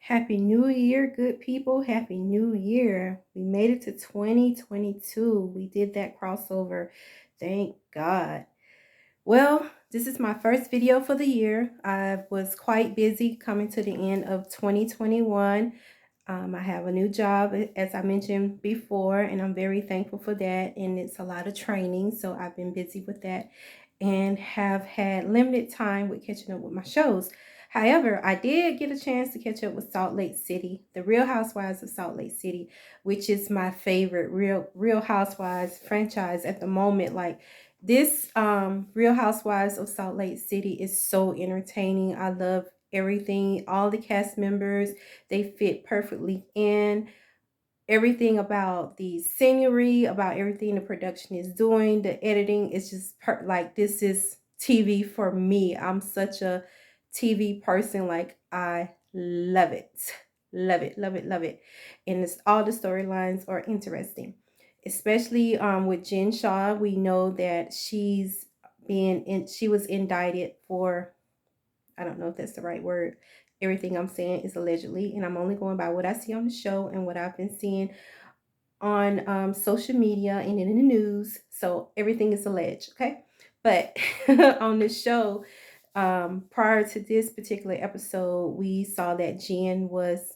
Happy New Year, good people. Happy New Year. We made it to 2022. We did that crossover. Thank God. Well, this is my first video for the year. I was quite busy coming to the end of 2021. I have a new job, as I mentioned before, and I'm very thankful for that. And it's a lot of training, so I've been busy with that and have had limited time with catching up with my shows. However, I did get a chance to catch up with Salt Lake City, the Real Housewives of Salt Lake City, which is my favorite Real Housewives franchise at the moment. Like this Real Housewives of Salt Lake City is so entertaining. I love everything. All the cast members, they fit perfectly in. Everything about the scenery, about everything the production is doing, the editing is just like this is TV for me. I'm such a TV person. Like I love it. Love it, love it, love it. And it's all the storylines are interesting. Especially with Jen Shaw, we know that she was indicted for, I don't know if that's the right word. Everything I'm saying is allegedly, and I'm only going by what I see on the show and what I've been seeing on social media and in the news. So everything is alleged, okay? But on the show, prior to this particular episode, we saw that Jen was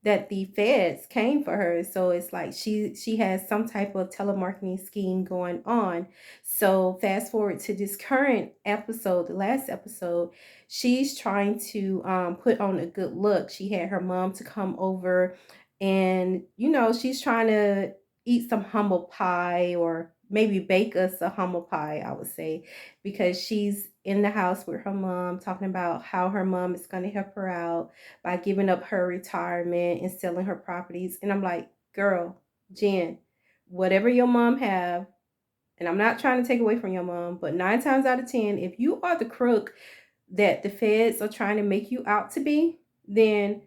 that the feds came for her. So it's like she has some type of telemarketing scheme going on. So fast forward to this current episode, the last episode, she's trying to put on a good look. She had her mom to come over, and she's trying to eat some humble pie, or maybe bake us a humble pie, I would say, because she's in the house with her mom talking about how her mom is going to help her out by giving up her retirement and selling her properties. And I'm like, girl, Jen, whatever your mom have, and I'm not trying to take away from your mom, but 9 times out of 10, if you are the crook that the feds are trying to make you out to be, then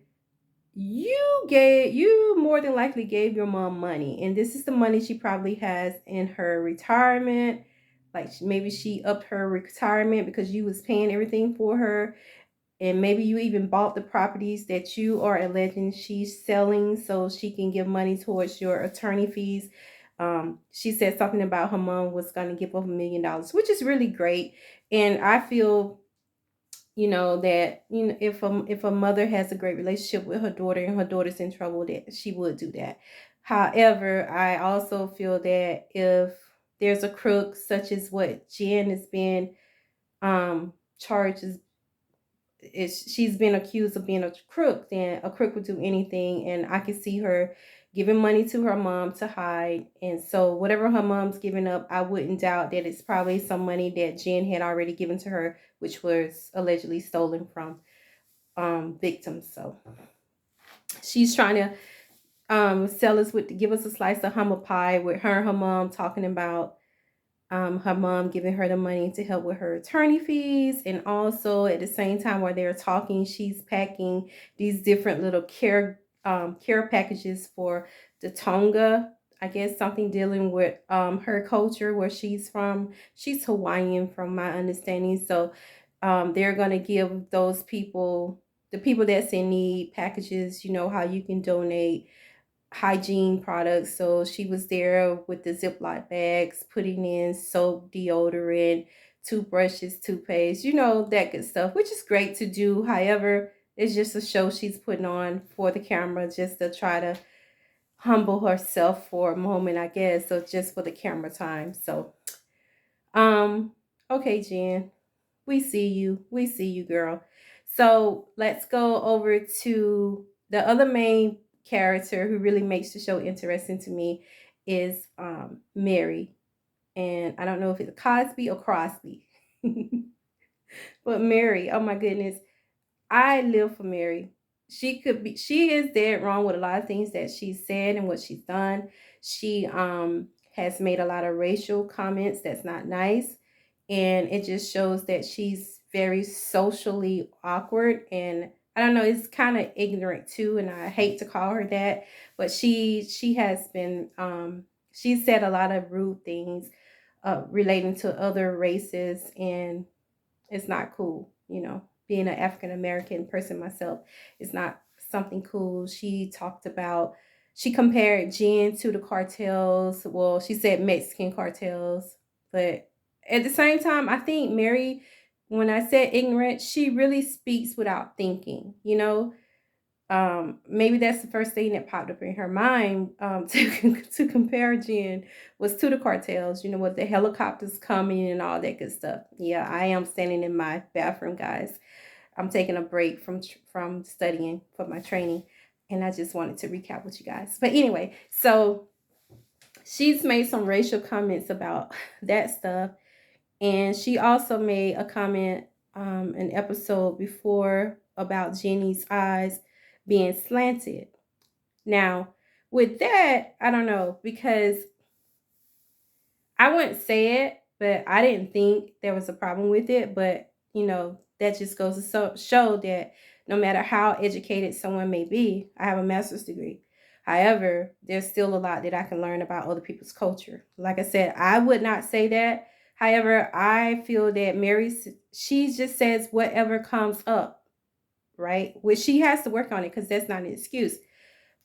you more than likely gave your mom money. And this is the money she probably has in her retirement. Like maybe she upped her retirement because you was paying everything for her, and maybe you even bought the properties that you are alleging she's selling so she can give money towards your attorney fees. She said something about her mom was going to give up $1 million, which is really great. And I feel, that if a mother has a great relationship with her daughter and her daughter's in trouble, that she would do that. However, I also feel that if there's a crook such as what Jen has been charged as, she's been accused of being a crook, then a crook would do anything. And I could see her giving money to her mom to hide. And so whatever her mom's giving up, I wouldn't doubt that it's probably some money that Jen had already given to her, which was allegedly stolen from victims. So she's trying to sell us with, give us a slice of humble pie, with her and her mom talking about her mom giving her the money to help with her attorney fees. And also at the same time while they're talking, she's packing these different little care packages for the Tonga, I guess something dealing with her culture, where she's from. She's Hawaiian from my understanding. So they're going to give those people, the people that's in need, packages, how you can donate hygiene products. So she was there with the Ziploc bags, putting in soap, deodorant, toothbrushes, toothpaste, that good stuff, which is great to do. However, it's just a show she's putting on for the camera, just to try to humble herself for a moment, I guess. So just for the camera time. So, um, okay, Jen, we see you. We see you, girl. So let's go over to the other main character who really makes the show interesting to me is Mary. And I don't know if it's Cosby or Crosby. But Mary, oh my goodness. I live for Mary. She is dead wrong with a lot of things that she's said and what she's done. She has made a lot of racial comments that's not nice, and it just shows that she's very socially awkward. And I don't know, it's kind of ignorant too, and I hate to call her that, but she has been she said a lot of rude things relating to other races, and it's not cool. Being an African American person myself, it's not something cool. She compared Jen to the cartels. Well, she said Mexican cartels. But at the same time, I think Mary, when I said ignorant, she really speaks without thinking, you know? Maybe that's the first thing that popped up in her mind, to compare Jen was to the cartels, you know, with the helicopters coming and all that good stuff. Yeah, I am standing in my bathroom, guys. I'm taking a break from studying for my training, and I just wanted to recap with you guys. But anyway, so she's made some racial comments about that stuff, and she also made a comment an episode before about Jenny's eyes being slanted. Now, with that, I don't know, because I wouldn't say it, but I didn't think there was a problem with it. But, you know, that just goes to show that no matter how educated someone may be, I have a master's degree. However, there's still a lot that I can learn about other people's culture. Like I said, I would not say that. However, I feel that she just says whatever comes up, right? Which she has to work on it because that's not an excuse.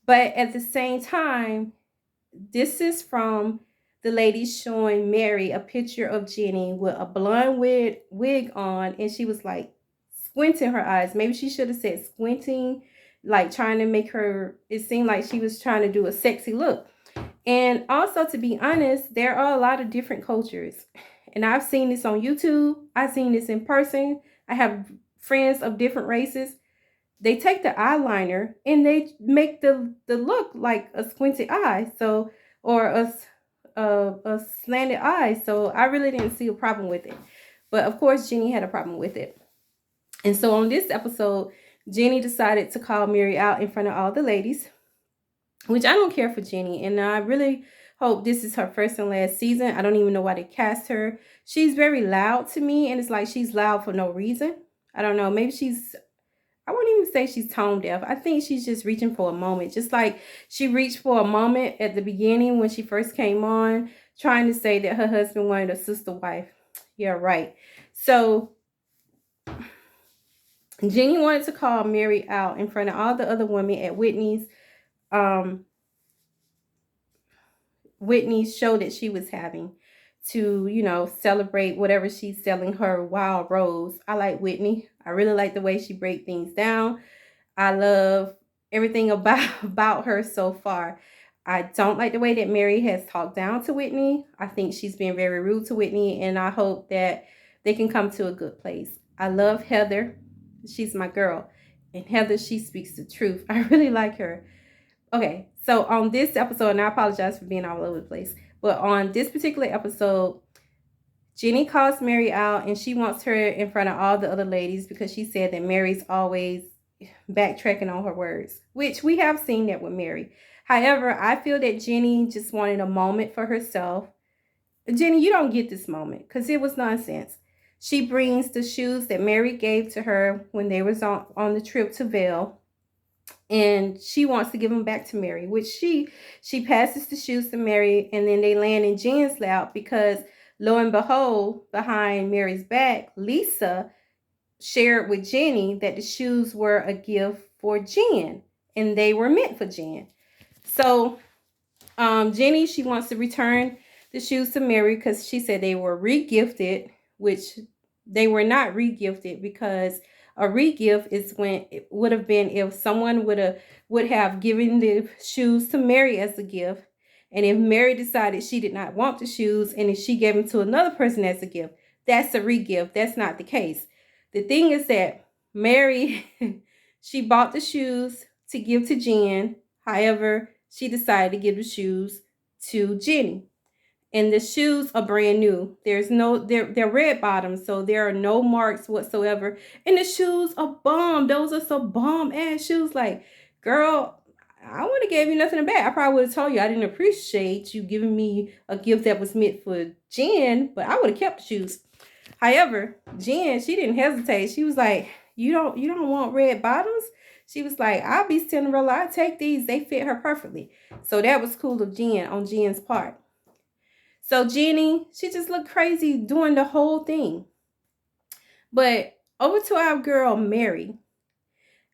But at the same time, this is from the lady showing Mary a picture of Jenny with a blonde wig on, and she was like squinting her eyes. Maybe she should have said squinting, like trying to make her, it seemed like she was trying to do a sexy look. And also, to be honest, there are a lot of different cultures. And I've seen this on YouTube. I've seen this in person. I have friends of different races. They take the eyeliner and they make the look like a squinted eye, so or a slanted eye. So I really didn't see a problem with it, but of course Jenny had a problem with it. And so on this episode, Jenny decided to call Mary out in front of all the ladies, which I don't care for Jenny, and I really hope this is her first and last season. I don't even know why they cast her. She's very loud to me, and it's like she's loud for no reason. I don't know, maybe I wouldn't even say she's tone deaf. I think she's just reaching for a moment. Just like she reached for a moment at the beginning when she first came on, trying to say that her husband wanted a sister wife. Yeah, right. So Jenny wanted to call Mary out in front of all the other women at um Whitney's show that she was having to, you know, celebrate whatever she's selling, her wild rose. I like Whitney. I really like the way she breaks things down. I love everything about her so far. I don't like the way that Mary has talked down to Whitney. I think she's been very rude to Whitney, and I hope that they can come to a good place. I love Heather. She's my girl. And Heather, she speaks the truth. I really like her. Okay, so on this episode, and I apologize for being all over the place, but on this particular episode, Jenny calls Mary out and she wants her in front of all the other ladies because she said that Mary's always backtracking on her words, which we have seen that with Mary. However, I feel that Jenny just wanted a moment for herself. Jenny, you don't get this moment because it was nonsense. She brings the shoes that Mary gave to her when they was on the trip to Vail, and she wants to give them back to Mary, which she passes the shoes to Mary, and then they land in Jen's lap because lo and behold, behind Mary's back, Lisa shared with Jenny that the shoes were a gift for Jen, and they were meant for Jen. So Jenny, she wants to return the shoes to Mary because she said they were regifted, which they were not regifted, because a regift is when it would have been if someone would have given the shoes to Mary as a gift, and if Mary decided she did not want the shoes and if she gave them to another person as a gift, that's a regift. That's not the case. The thing is that Mary, she bought the shoes to give to Jen. However, she decided to give the shoes to Jenny. And the shoes are brand new. They're red bottoms, so there are no marks whatsoever. And the shoes are bomb. Those are some bomb ass shoes. Like, girl, I wouldn't have gave you nothing back. I probably would have told you I didn't appreciate you giving me a gift that was meant for Jen, but I would have kept the shoes. However, Jen, she didn't hesitate. She was like, you don't want red bottoms? She was like, I'll be Cinderella. I take these. They fit her perfectly. So that was cool of Jen on Jen's part. So Jenny, she just looked crazy doing the whole thing. But over to our girl, Mary.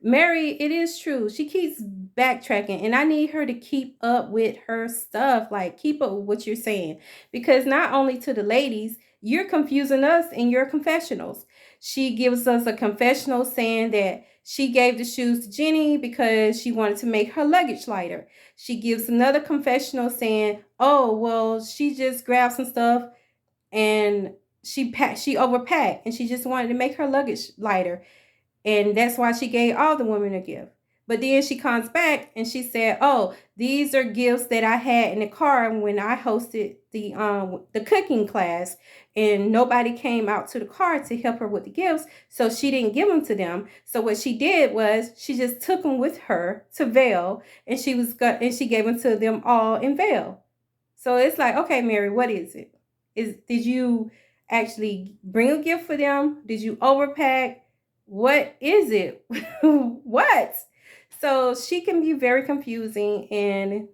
Mary, it is true. She keeps backtracking, and I need her to keep up with her stuff. Like, keep up with what you're saying. Because not only to the ladies, you're confusing us in your confessionals. She gives us a confessional saying that she gave the shoes to Jenny because she wanted to make her luggage lighter. She gives another confessional saying, oh, well, she just grabbed some stuff and she overpacked and she just wanted to make her luggage lighter, and that's why she gave all the women a gift. But then she comes back and she said, "Oh, these are gifts that I had in the car when I hosted the cooking class, and nobody came out to the car to help her with the gifts, so she didn't give them to them. So what she did was she just took them with her to Vail, and she gave them to them all in Vail. So it's like, okay, Mary, what is it? Did you actually bring a gift for them? Did you overpack? What is it? What? So she can be very confusing and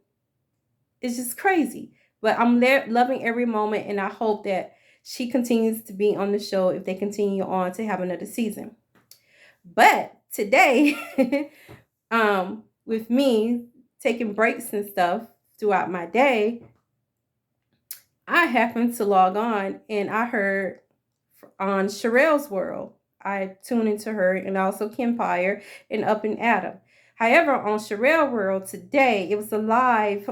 it's just crazy. But I'm loving every moment, and I hope that she continues to be on the show if they continue on to have another season. But today, with me taking breaks and stuff throughout my day, I happened to log on and I heard on Sherelle's World. I tuned into her and also Kempire and Up and Adam. However, on Sherelle World today, it was a live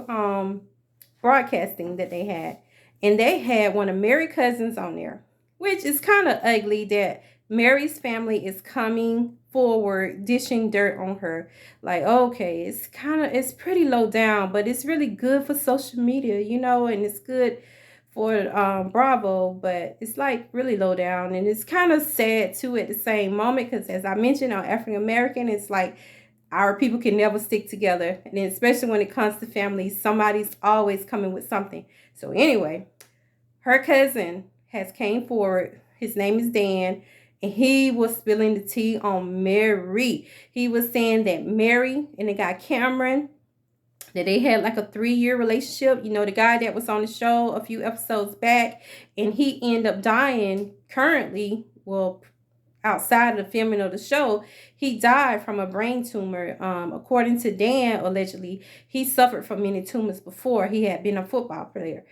broadcasting that they had. And they had one of Mary's cousins on there, which is kind of ugly that Mary's family is coming forward dishing dirt on her. Like, okay, it's pretty low down, but it's really good for social media, and it's good for Bravo, but it's like really low down, and it's kind of sad too at the same moment because, as I mentioned, on African American, it's like our people can never stick together, and especially when it comes to families, somebody's always coming with something. So anyway, her cousin has came forward. His name is Dan, and he was spilling the tea on Mary. He was saying that Mary and the guy Cameron, that they had like a 3-year relationship. The guy that was on the show a few episodes back, and he ended up dying currently. Well, outside of the filming of the show, he died from a brain tumor. According to Dan, allegedly, he suffered from many tumors before. He had been a football player.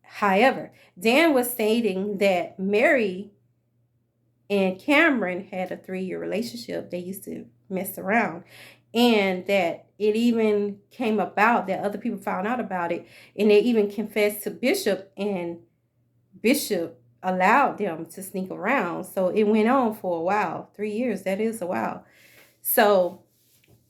However, Dan was stating that Mary and Cameron had a 3-year relationship. They used to mess around. And that it even came about that other people found out about it. And they even confessed to Bishop, and Bishop allowed them to sneak around. So it went on for a while. 3 years, that is a while. So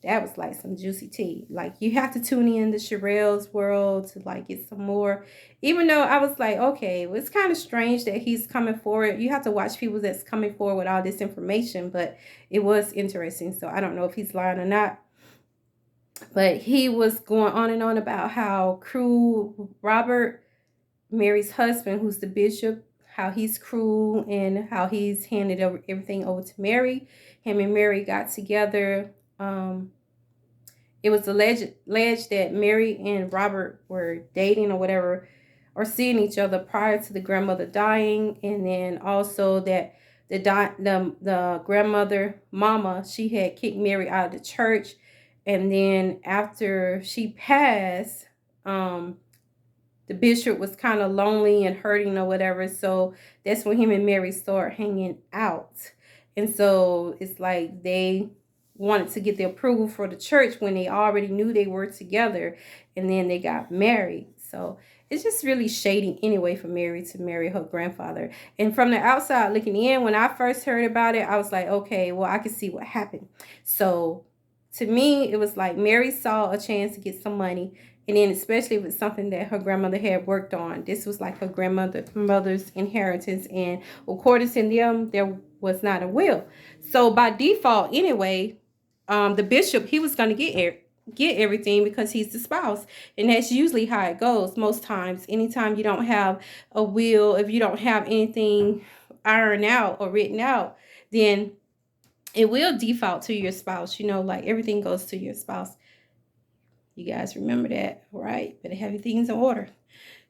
that was like some juicy tea. Like, you have to tune in to Sherelle's World to like get some more. Even though I was like, okay, well, it's kind of strange that he's coming forward. You have to watch people that's coming forward with all this information, but it was interesting. So I don't know if he's lying or not. But he was going on and on about how cruel Robert, Mary's husband, who's the bishop, how he's cruel and how he's handed everything over to Mary. Him and Mary got together. It was alleged that Mary and Robert were dating or whatever, or seeing each other prior to the grandmother dying, and then also that the grandmother mama, she had kicked Mary out of the church, and then after she passed, the bishop was kind of lonely and hurting or whatever, so that's when him and Mary start hanging out. And so it's like they wanted to get the approval for the church when they already knew they were together, and then they got married. So it's just really shady anyway for Mary to marry her grandfather. And from the outside looking in, when I first heard about it, I was like, okay, well, I can see what happened. So to me, it was like Mary saw a chance to get some money, and then especially with something that her grandmother had worked on. This was like her grandmother's inheritance, and according to them, there was not a will. So by default, anyway, the bishop, he was going to get everything because he's the spouse, and that's usually how it goes most times. Anytime you don't have a will, if you don't have anything ironed out or written out, then it will default to your spouse. Like everything goes to your spouse. You guys remember that, right? Better have your things in order.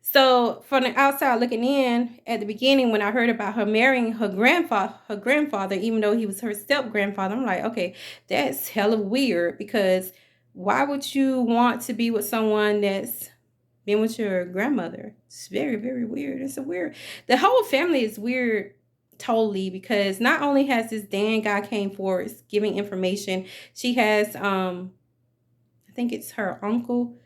So from the outside looking in, at the beginning when I heard about her marrying her grandfather, even though he was her step grandfather, I'm like, okay, that's hella weird, because why would you want to be with someone that's been with your grandmother? It's very, very weird. It's a weird. The whole family is weird totally, because not only has this Dan guy came forward giving information, she has I think it's her uncle,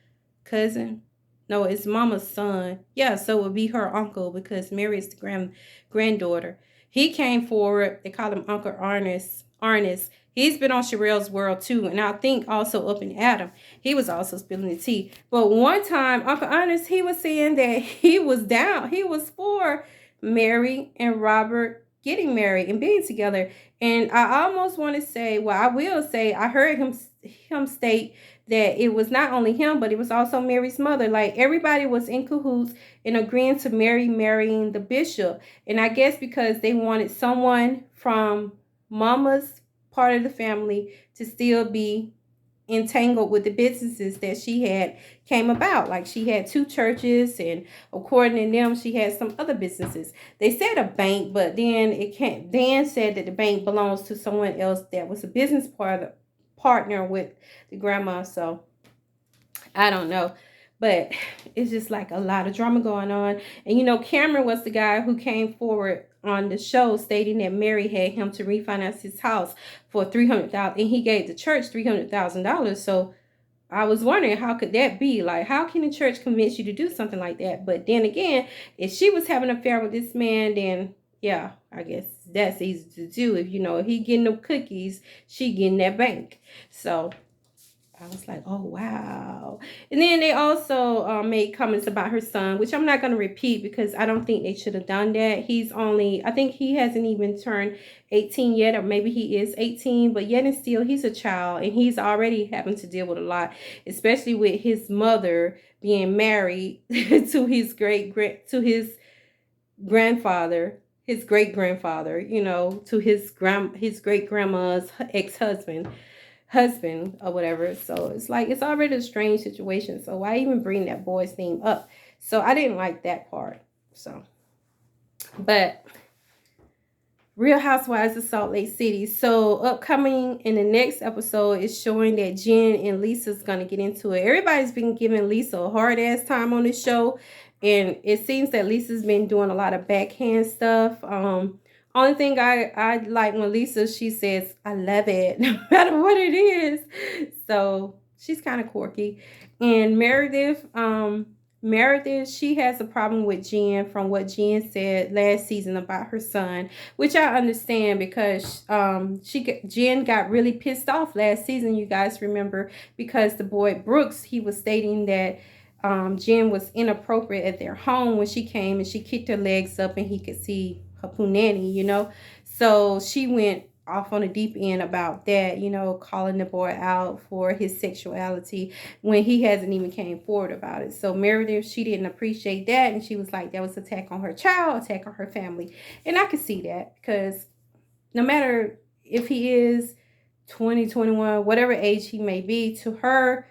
cousin. No, it's mama's son. Yeah, so it would be her uncle, because Mary is the granddaughter. He came forward. They call him Uncle Ernest. Ernest. He's been on Sherelle's World too, and I think also up in Adam. He was also spilling the tea. But one time, Uncle Ernest, he was saying that he was down. He was for Mary and Robert getting married and being together. And I almost want to say, well, I will say, I heard him state that it was not only him, but it was also Mary's mother. Like, everybody was in cahoots and agreeing to Mary marrying the bishop. And I guess because they wanted someone from mama's part of the family to still be entangled with the businesses that she had came about. Like, she had two churches, and according to them, she had some other businesses. They said a bank, but then Dan said that the bank belongs to someone else that was a business partner with the grandma. So I don't know, but it's just like a lot of drama going on. And Cameron was the guy who came forward on the show stating that Mary had him to refinance his house for $300,000, and he gave the church $300,000. So I was wondering, how could that be? Like, how can the church convince you to do something like that? But then again, if she was having an affair with this man, then yeah, I guess that's easy to do. If if he getting the cookies, she getting that bank. So I was like, oh, wow. And then they also made comments about her son, which I'm not going to repeat because I don't think they should have done that. I think he hasn't even turned 18 yet, or maybe he is 18, but yet and still, he's a child, and he's already having to deal with a lot, especially with his mother being married to his grandfather, his great grandfather, to his great grandma's husband or whatever. So it's like, it's already a strange situation. So why even bring that boy's name up? So I didn't like that part. So, but Real Housewives of Salt Lake City. So upcoming in the next episode is showing that Jen and Lisa's gonna get into it. Everybody's been giving Lisa a hard ass time on this show, and it seems that Lisa's been doing a lot of backhand stuff. Only thing I like when Lisa, she says, I love it, no matter what it is. So she's kind of quirky. And Meredith, she has a problem with Jen from what Jen said last season about her son, which I understand, because Jen got really pissed off last season, you guys remember, because the boy Brooks, he was stating that Jen was inappropriate at their home when she came and she kicked her legs up and he could see her punani. So she went off on a deep end about that, calling the boy out for his sexuality when he hasn't even came forward about it. So Meredith, she didn't appreciate that, and she was like, that was an attack on her child, attack on her family. And I could see that, because no matter if he is 20, 21, whatever age he may be, to her,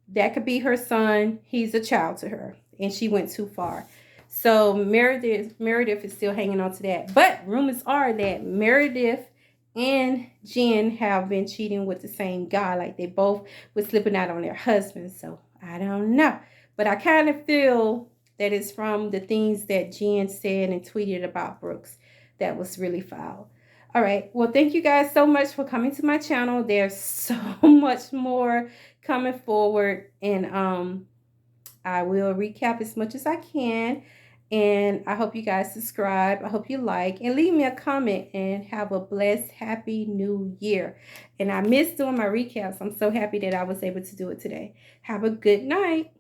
that could be her son. He's a child to her, and she went too far. So Meredith is still hanging on to that. But rumors are that Meredith and Jen have been cheating with the same guy. Like, they both were slipping out on their husbands. So I don't know. But I kind of feel that it's from the things that Jen said and tweeted about Brooks that was really foul. All right. Well, thank you guys so much for coming to my channel. There's so much more coming forward. And I will recap as much as I can. And I hope you guys subscribe. I hope you like and leave me a comment, and have a blessed, happy new year. And I miss doing my recaps. I'm so happy that I was able to do it today. Have a good night.